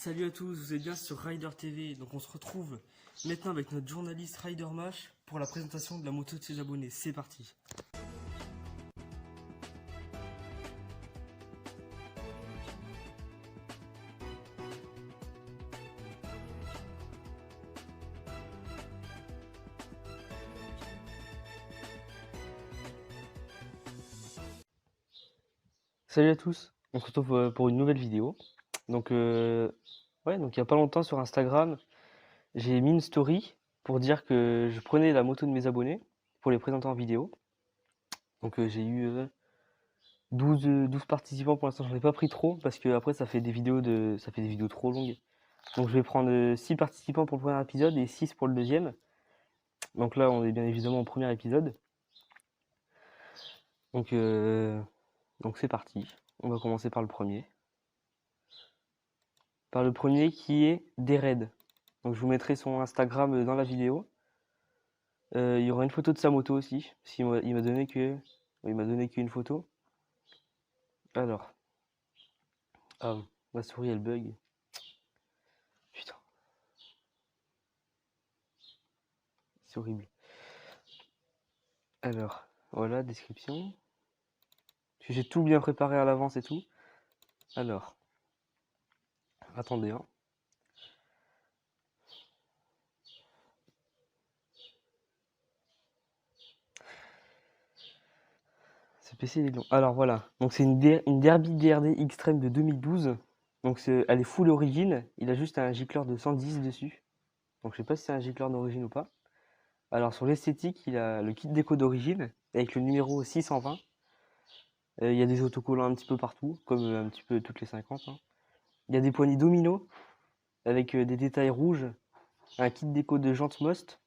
Salut à tous, vous êtes bien sur Rider TV. Donc on se retrouve maintenant avec notre journaliste Rider Mash pour la présentation de la moto de ses abonnés. C'est parti. Salut à tous, on se retrouve pour une nouvelle vidéo. Donc donc il y a pas longtemps sur Instagram, j'ai mis une story pour dire que je prenais la moto de mes abonnés pour les présenter en vidéo. Donc j'ai eu 12 participants pour l'instant, j'en ai pas pris trop parce que après ça fait des vidéos trop longues. Donc je vais prendre 6 participants pour le premier épisode et 6 pour le deuxième. Donc là on est bien évidemment au premier épisode. Donc c'est parti. On va commencer par le premier. Par le premier qui est Dered. Donc je vous mettrai son Instagram dans la vidéo. Il y aura une photo de sa moto aussi. Il m'a donné qu'une photo. Alors. Ah, ma souris elle bug. Putain. C'est horrible. Alors, voilà, description. J'ai tout bien préparé à l'avance et tout. Alors. Attendez, hein. Ce PC il est long. Alors voilà. Donc c'est une Derby DRD Extreme de 2012. Donc elle est full origine. Il a juste un gicleur de 110 dessus. Donc je sais pas si c'est un gicleur d'origine ou pas. Alors sur l'esthétique, il a le kit déco d'origine avec le numéro 620. Il y a des autocollants un petit peu partout, comme un petit peu toutes les 50, hein. Il y a des poignées domino avec des détails rouges, un kit déco de jantes Most,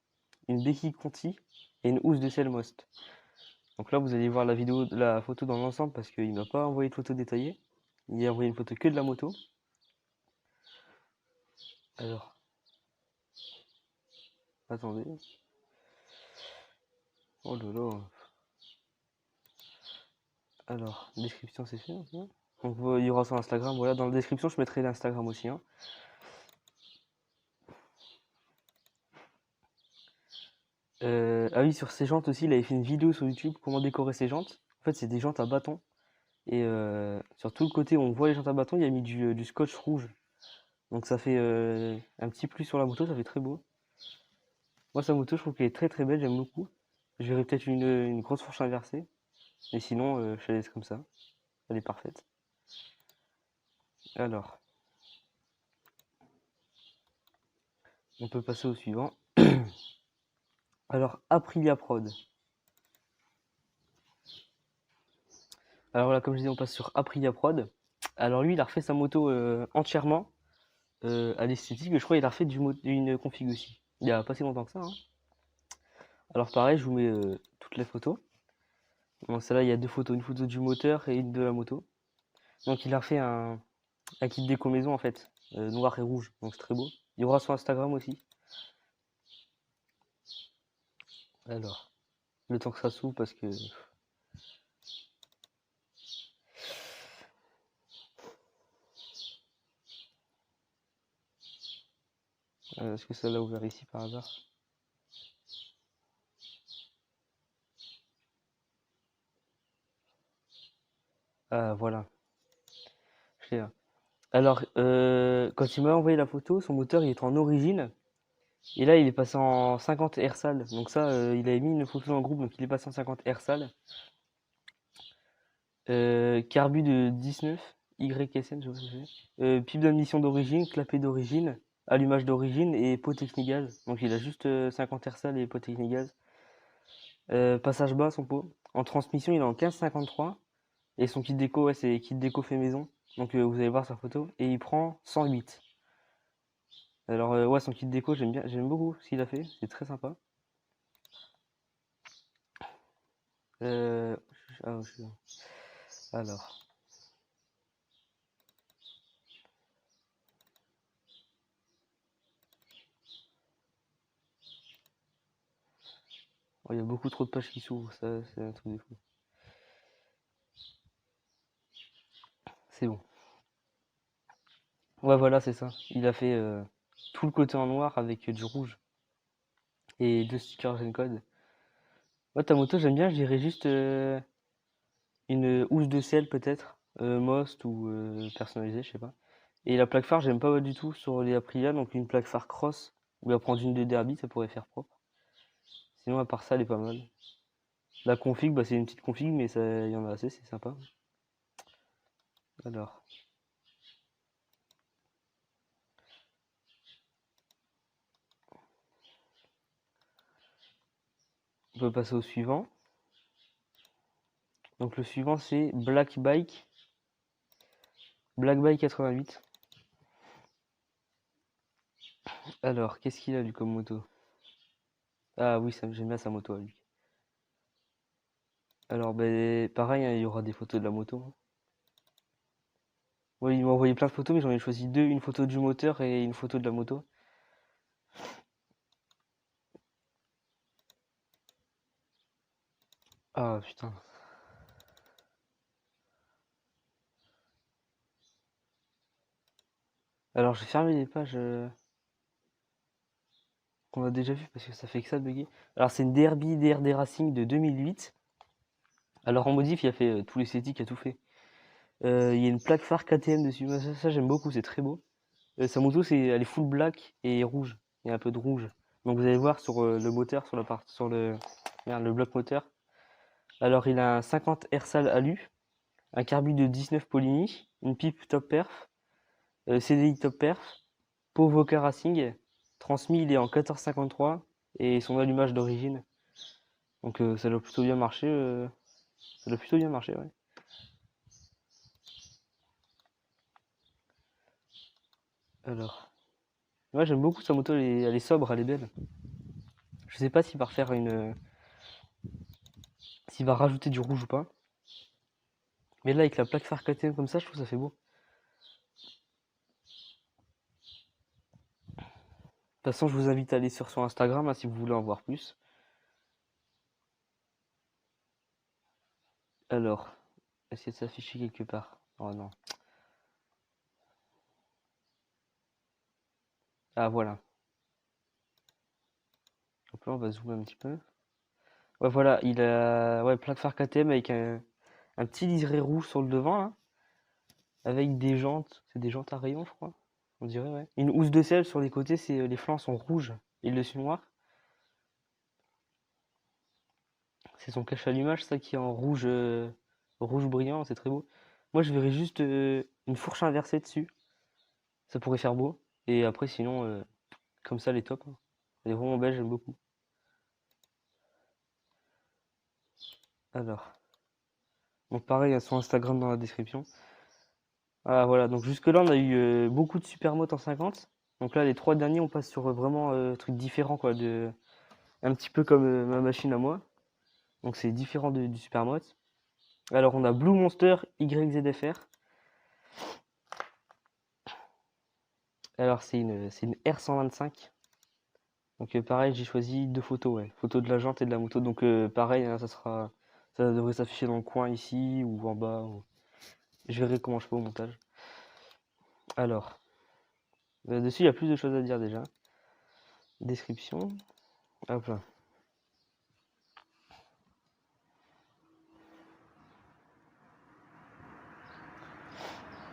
une béquille Conti et une housse de selle Most. Donc là, vous allez voir la photo dans l'ensemble parce qu'il m'a pas envoyé de photo détaillée. Il a envoyé une photo que de la moto. Alors, attendez. Oh là là. Alors, description c'est fait. Donc il y aura son Instagram. Voilà, dans la description, je mettrai l'Instagram aussi, hein. Ah oui, sur ses jantes aussi, il avait fait une vidéo sur YouTube, comment décorer ses jantes. En fait, c'est des jantes à bâton. Et sur tout le côté où on voit les jantes à bâton, il a mis du scotch rouge. Donc ça fait un petit plus sur la moto, ça fait très beau. Moi, sa moto, je trouve qu'elle est très très belle, j'aime beaucoup. Je verrais peut-être une grosse fourche inversée. Mais sinon, je la laisse comme ça. Elle est parfaite. Alors, on peut passer au suivant. Alors, Aprilia Prod. Alors là, comme je disais, on passe sur Aprilia Prod. Alors lui, il a refait sa moto entièrement à l'esthétique. Je crois qu'il a refait d'une config aussi. Il y a pas si longtemps que ça, hein. Alors pareil, je vous mets toutes les photos. Donc celle-là, il y a deux photos, une photo du moteur et une de la moto. Donc il a refait un kit déco maison en fait, noir et rouge. Donc c'est très beau. Il y aura son Instagram aussi. Alors, le temps que ça s'ouvre parce que est-ce que ça l'a ouvert ici par hasard? Ah voilà, je l'ai là. Alors, quand il m'a envoyé la photo, son moteur il est en origine. Et là, il est passé en 50 RSAL. Donc ça, il avait mis une photo dans le groupe, donc il est passé en 50 RSAL. Carbu de 19, YSN, je sais pas ce que c'est. Pipe d'admission d'origine, clapet d'origine, allumage d'origine et pot technigaz. Donc il a juste 50 RSAL et pot technigaz. Passage bas, son pot. En transmission, il est en 1553. Et son kit déco, ouais, c'est kit déco fait maison. Donc vous allez voir sa photo. Et il prend 108. Alors ouais, son kit déco, j'aime bien, j'aime beaucoup ce qu'il a fait. C'est très sympa. Euh, ah, alors, oh, il y a beaucoup trop de pages qui s'ouvrent, ça c'est un truc de fou. C'est bon. Ouais, voilà, c'est ça. Il a fait tout le côté en noir avec du rouge et 2 stickers Gencode. Moi, ta moto, j'aime bien, je dirais juste une housse de sel peut-être, Most ou personnalisée, je sais pas. Et la plaque phare, j'aime pas du tout sur les Aprilia, donc une plaque phare cross, ou la prendre une de derby, ça pourrait faire propre. Sinon, à part ça, elle est pas mal. La config, bah, c'est une petite config, mais ça, il y en a assez, c'est sympa. Alors, on peut passer au suivant. Donc le suivant, c'est Black Bike 88. Alors, qu'est-ce qu'il a lui comme moto? Ah oui, j'aime bien sa moto à lui. Alors, ben, pareil, hein, il y aura des photos de la moto, hein. Oui, il m'a envoyé plein de photos, mais j'en ai choisi deux, une photo du moteur et une photo de la moto. Ah putain. Alors, j'ai fermé les pages qu'on a déjà vues parce que ça fait que ça de bugger. Alors, c'est une Derby DRD Racing de 2008. Alors, en modif, il a fait tout l'esthétique, il a tout fait. Il y a une plaque phare KTM dessus. Moi, ça, j'aime beaucoup, c'est très beau. Sa moto, elle est full black et rouge. Il y a un peu de rouge. Donc, vous allez voir sur le moteur, sur la partie, sur le bloc moteur. Alors, il a un 50 Ersal Alu, un carbu de 19 Polini, une pipe top perf, CDI top perf, pot Voca Racing. Transmis, il est en 1453 et son allumage d'origine. Donc, ça doit plutôt bien marcher. Ça doit plutôt bien marcher, ouais. Alors, moi j'aime beaucoup sa moto, elle est sobre, elle est belle. Je sais pas s'il va refaire s'il va rajouter du rouge ou pas. Mais là, avec la plaque phare KTM comme ça, je trouve ça fait beau. De toute façon, je vous invite à aller sur son Instagram hein, si vous voulez en voir plus. Alors, essayer de s'afficher quelque part. Oh non. Ah voilà. Donc là, on va zoomer un petit peu. Ouais, voilà, il a ouais, plaque phare KTM avec un petit liseré rouge sur le devant, là, avec des jantes. C'est des jantes à rayons, je crois. On dirait, ouais. Une housse de sel sur les côtés, les flancs sont rouges et le dessus noir. C'est son cache-allumage, ça qui est en rouge, rouge brillant, c'est très beau. Moi, je verrais juste une fourche inversée dessus. Ça pourrait faire beau. Et après, sinon, comme ça, elle est top, hein. Elle est vraiment belle, j'aime beaucoup. Alors, donc pareil, il y a son Instagram dans la description. Ah voilà, donc jusque-là, on a eu beaucoup de supermotos en 50. Donc là, les trois derniers, on passe sur vraiment trucs différents, quoi. Un petit peu comme ma machine à moi. Donc c'est différent du supermot. Alors, on a Blue Monster YZFR. Alors, c'est une R125. Donc pareil, j'ai choisi deux photos, ouais. Photo de la jante et de la moto. Donc pareil, hein, ça devrait s'afficher dans le coin ici ou en bas. Je verrai comment je fais au montage. Alors, dessus, il y a plus de choses à dire déjà. Description. Hop là.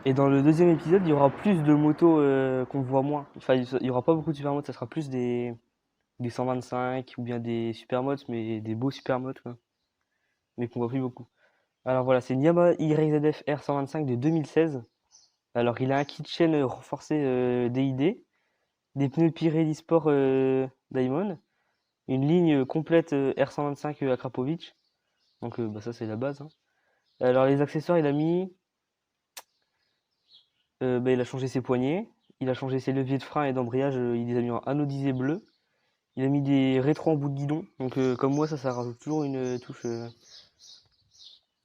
Et dans le deuxième épisode, il y aura plus de motos qu'on voit moins. Enfin, il y aura pas beaucoup de supermotos, ça sera plus des 125 ou bien des supermotos, mais des beaux supermotos, quoi. Mais qu'on voit plus beaucoup. Alors voilà, c'est une Yamaha YZF R125 de 2016. Alors il a un kit chaîne renforcé DID, des pneus Pirelli Sport Diamond, une ligne complète R125 Akrapovic. Donc bah, ça c'est la base, hein. Alors les accessoires, bah, il a changé ses poignées, il a changé ses leviers de frein et d'embrayage, il les a mis en anodisé bleu. Il a mis des rétros en bout de guidon. Donc comme moi, ça rajoute toujours une touche.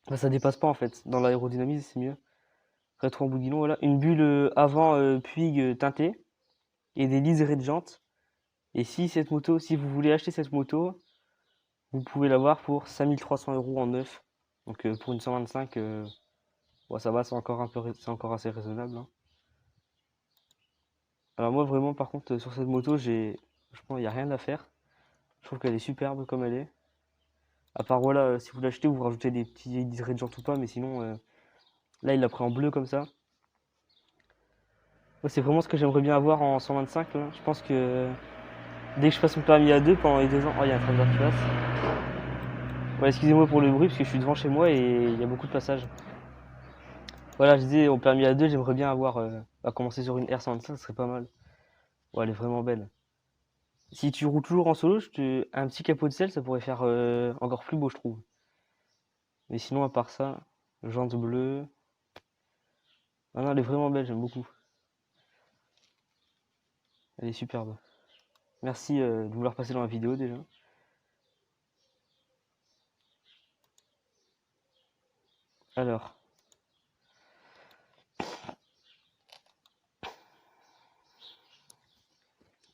Enfin, ça dépasse pas en fait. Dans l'aérodynamisme, c'est mieux. Rétro en bout de guidon, voilà. Une bulle avant Puig teintée et des liserés de jantes. Et si vous voulez acheter cette moto, vous pouvez l'avoir pour 5300 € en neuf. Donc pour une 125, ouais, ça va, c'est encore assez raisonnable, hein. Alors moi vraiment par contre sur cette moto je pense il n'y a rien à faire. Je trouve qu'elle est superbe comme elle est. À part voilà, si vous l'achetez vous rajoutez des petits dirigeants ou pas, mais sinon là il l'a pris en bleu comme ça. Moi c'est vraiment ce que j'aimerais bien avoir en 125 là. Je pense que dès que je fasse mon permis A2 pendant les 2 ans. Oh il y a un train qui passe. Ouais, excusez-moi pour le bruit parce que je suis devant chez moi et il y a beaucoup de passages. Voilà, je disais au permis A2 j'aimerais bien avoir à commencer sur une R125, ce serait pas mal. Ouais, elle est vraiment belle. Si tu roules toujours en solo, un petit capot de selle, ça pourrait faire encore plus beau, je trouve. Mais sinon, à part ça, jantes bleues. Ah non, elle est vraiment belle, j'aime beaucoup. Elle est superbe. Merci de vouloir passer dans la vidéo déjà. Alors.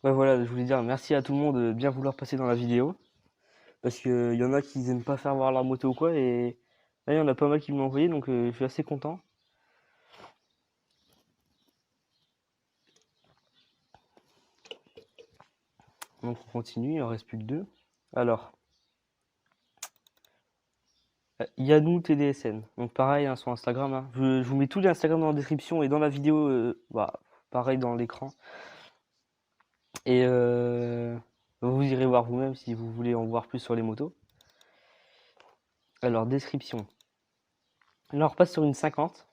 Ouais, voilà, je voulais dire merci à tout le monde de bien vouloir passer dans la vidéo. Parce qu'il y en a qui n'aiment pas faire voir leur moto ou quoi. Et là, il y en a pas mal qui me l'ont envoyé, donc je suis assez content. Donc on continue, il en reste plus que 2. Alors, Yanou TDSN. Donc pareil hein, sur Instagram. Hein. Je vous mets tous les Instagram dans la description et dans la vidéo, pareil dans l'écran. Et vous irez voir vous-même si vous voulez en voir plus sur les motos. Alors description. Là on repasse sur une 50.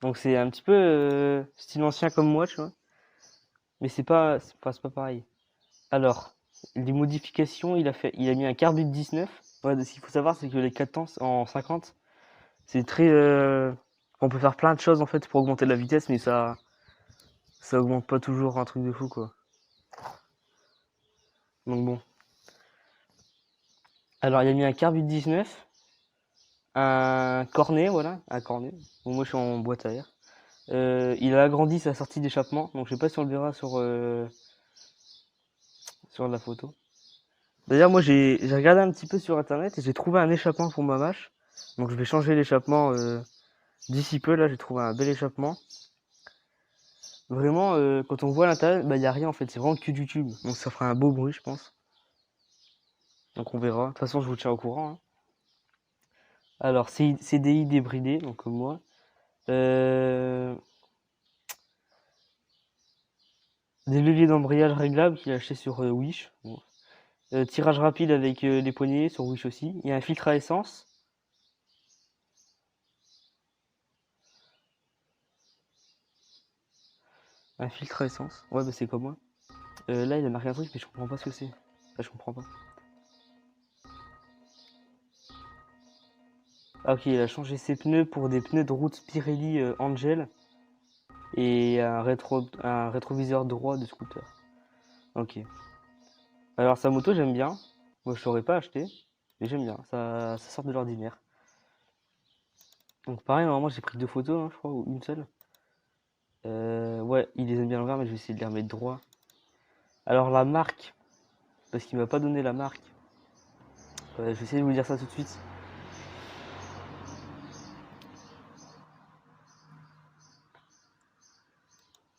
Donc c'est un petit peu style ancien comme moi, tu vois. Mais c'est pas pareil. Alors, les modifications, il a mis un carbu de 19. Ouais, ce qu'il faut savoir, c'est que les 4 temps en 50, c'est très. On peut faire plein de choses en fait pour augmenter la vitesse, mais ça augmente pas toujours un truc de fou quoi. Donc bon. Alors, il a mis un carbu de 19, un cornet, voilà, un cornet. Bon, moi je suis en boîte à air. Il a agrandi sa sortie d'échappement, donc je sais pas si on le verra sur la photo. D'ailleurs, moi j'ai regardé un petit peu sur internet et j'ai trouvé un échappement pour ma vache. Donc je vais changer l'échappement d'ici peu. Là, j'ai trouvé un bel échappement. Vraiment, quand on voit l'intérieur, bah, il n'y a rien en fait. C'est vraiment que du tube. Donc ça fera un beau bruit, je pense. Donc on verra. De toute façon, je vous tiens au courant. Hein. Alors, CDI débridé, donc comme moi. Des leviers d'embrayage réglables qu'il a acheté sur Wish. Bon. Tirage rapide avec les poignées sur Wish aussi. Il y a un filtre à essence. Un filtre à essence. Ouais, bah c'est comme moi. Là, il a marqué un truc, mais je comprends pas ce que c'est. Enfin, je comprends pas. Ah, ok, il a changé ses pneus pour des pneus de route Pirelli Angel et un rétroviseur droit de scooter. Ok. Alors, sa moto, j'aime bien. Moi, je l'aurais pas acheté, mais j'aime bien. Ça sort de l'ordinaire. Donc, pareil, normalement, j'ai pris 2 photos, hein, je crois, ou une seule. Ouais, il les aime bien l'envers, mais je vais essayer de les remettre droit. Alors, la marque, parce qu'il m'a pas donné la marque. Je vais essayer de vous dire ça tout de suite.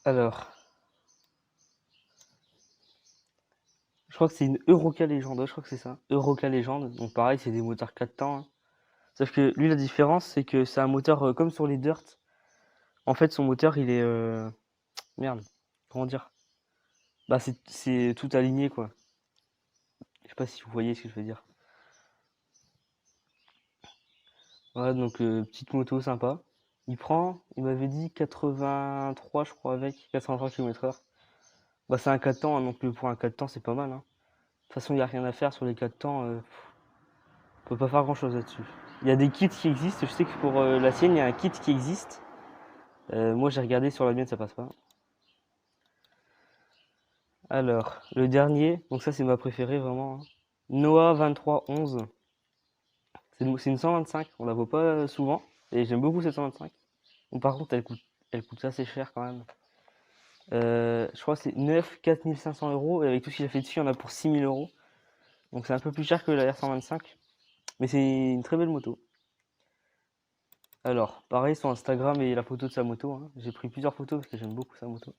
Alors, je crois que c'est une Euroca Légende, ouais, je crois que c'est ça. Euroca Légende, donc pareil, c'est des moteurs 4 temps. Hein. Sauf que lui, la différence, c'est que c'est un moteur comme sur les Dirt. En fait, son moteur, il est. Merde, comment dire? Bah, c'est tout aligné, quoi. Je sais pas si vous voyez ce que je veux dire. Voilà, donc petite moto sympa. Il m'avait dit 83, je crois, avec 83 km/h. Bah, c'est un 4 temps, hein, donc pour un 4 temps, c'est pas mal. Hein. De toute façon, il n'y a rien à faire sur les 4 temps. On peut pas faire grand chose là-dessus. Il y a des kits qui existent. Je sais que pour la sienne, il y a un kit qui existe. Moi, j'ai regardé sur la mienne, ça passe pas. Alors, le dernier, donc ça, c'est ma préférée vraiment. Hein. Noah 2311. C'est une 125, on la voit pas souvent. Et j'aime beaucoup cette 125. Bon, par contre, elle coûte assez cher quand même. Je crois que c'est 4500 € et avec tout ce qu'il a fait dessus, il y en a pour 6000 €. Donc c'est un peu plus cher que la R125. Mais c'est une très belle moto. Alors, pareil sur Instagram et la photo de sa moto. Hein. J'ai pris plusieurs photos parce que j'aime beaucoup sa moto.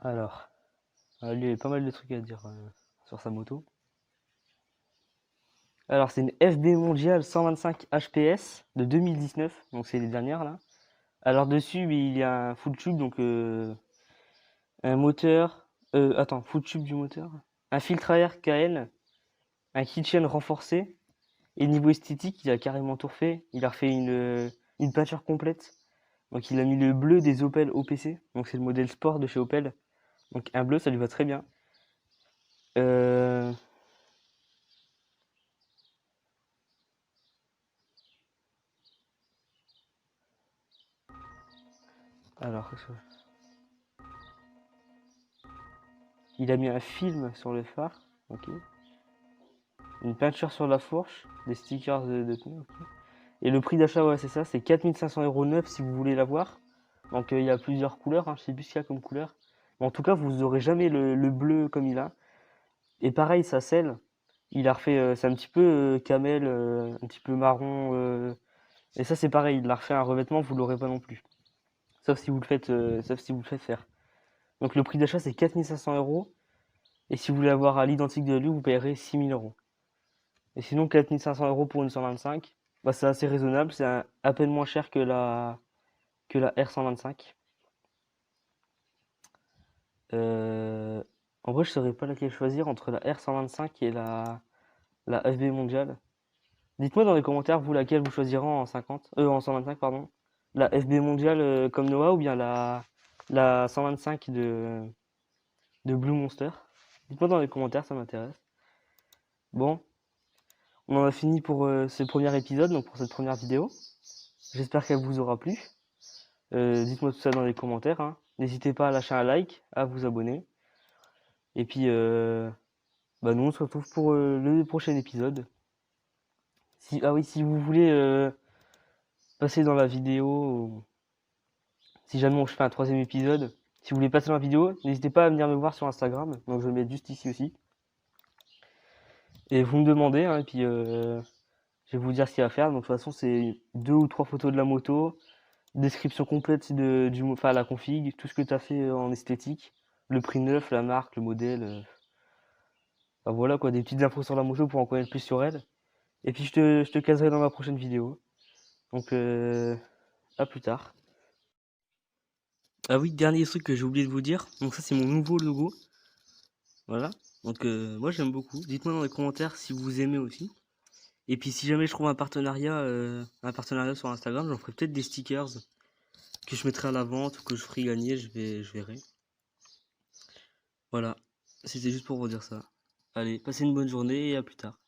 Alors, lui, il y avait pas mal de trucs à dire sur sa moto. Alors, c'est une FB Mondial 125 HPS de 2019, donc c'est les dernières là. Alors, dessus, il y a un full tube, donc un moteur. Attends, full tube du moteur. Un filtre à air KN, un keychain renforcé. Et niveau esthétique, il a carrément tout refait. Il a refait une peinture complète. Donc, il a mis le bleu des Opel OPC. Donc, c'est le modèle sport de chez Opel. Donc, un bleu, ça lui va très bien. Euh, Alors, il a mis un film sur le phare. Ok. Une peinture sur la fourche. Des stickers de pneus. Ok. Et le prix d'achat, ouais, c'est ça. C'est 4500 € neuf si vous voulez l'avoir. Donc, il y a plusieurs couleurs. Hein, je sais plus ce qu'il y a comme couleur. Mais en tout cas, vous aurez jamais le bleu comme il a. Et pareil, sa selle. Il a refait. C'est un petit peu camel, un petit peu marron. Et ça, c'est pareil. Il a refait un revêtement. Vous l'aurez pas non plus. Sauf si vous le faites faire. Donc, le prix d'achat, c'est 4500 €. Et si vous voulez avoir à l'identique de lui, vous payerez 6000 €. Et sinon, 4500 € pour une 125, bah, c'est assez raisonnable. C'est à peine moins cher que la R125. Euh, En vrai, je ne saurais pas laquelle choisir entre la R125 et la FB mondiale. Dites-moi dans les commentaires, vous, laquelle vous choisirez en 125, pardon. La FB mondiale comme Noah ou bien la 125 de Blue Monster. Dites-moi dans les commentaires, ça m'intéresse. Bon, on en a fini pour ce premier épisode, donc pour cette première vidéo. J'espère qu'elle vous aura plu. Dites-moi tout ça dans les commentaires, hein. N'hésitez pas à lâcher un like, à vous abonner. Et puis, bah nous on se retrouve pour le prochain épisode. Ah oui, si vous voulez passer dans la vidéo, si jamais je fais un troisième épisode, si vous voulez passer dans la vidéo, n'hésitez pas à venir me voir sur Instagram. Donc je vais le mettre juste ici aussi. Et vous me demandez, hein, et puis je vais vous dire ce qu'il y a à faire. Donc de toute façon, c'est 2 ou 3 photos de la moto, description complète enfin la config, tout ce que tu as fait en esthétique, le prix neuf, la marque, le modèle. Enfin, voilà quoi, des petites infos sur la moto pour en connaître plus sur elle. Et puis je te caserai dans ma prochaine vidéo. Donc à plus tard. Ah oui, dernier truc que j'ai oublié de vous dire. Donc ça c'est mon nouveau logo. Voilà. Donc moi j'aime beaucoup. Dites-moi dans les commentaires si vous aimez aussi. Et puis si jamais je trouve un partenariat sur Instagram, j'en ferai peut-être des stickers que je mettrai à la vente ou que je ferai gagner, je verrai. Voilà. C'était juste pour vous dire ça. Allez, passez une bonne journée et à plus tard.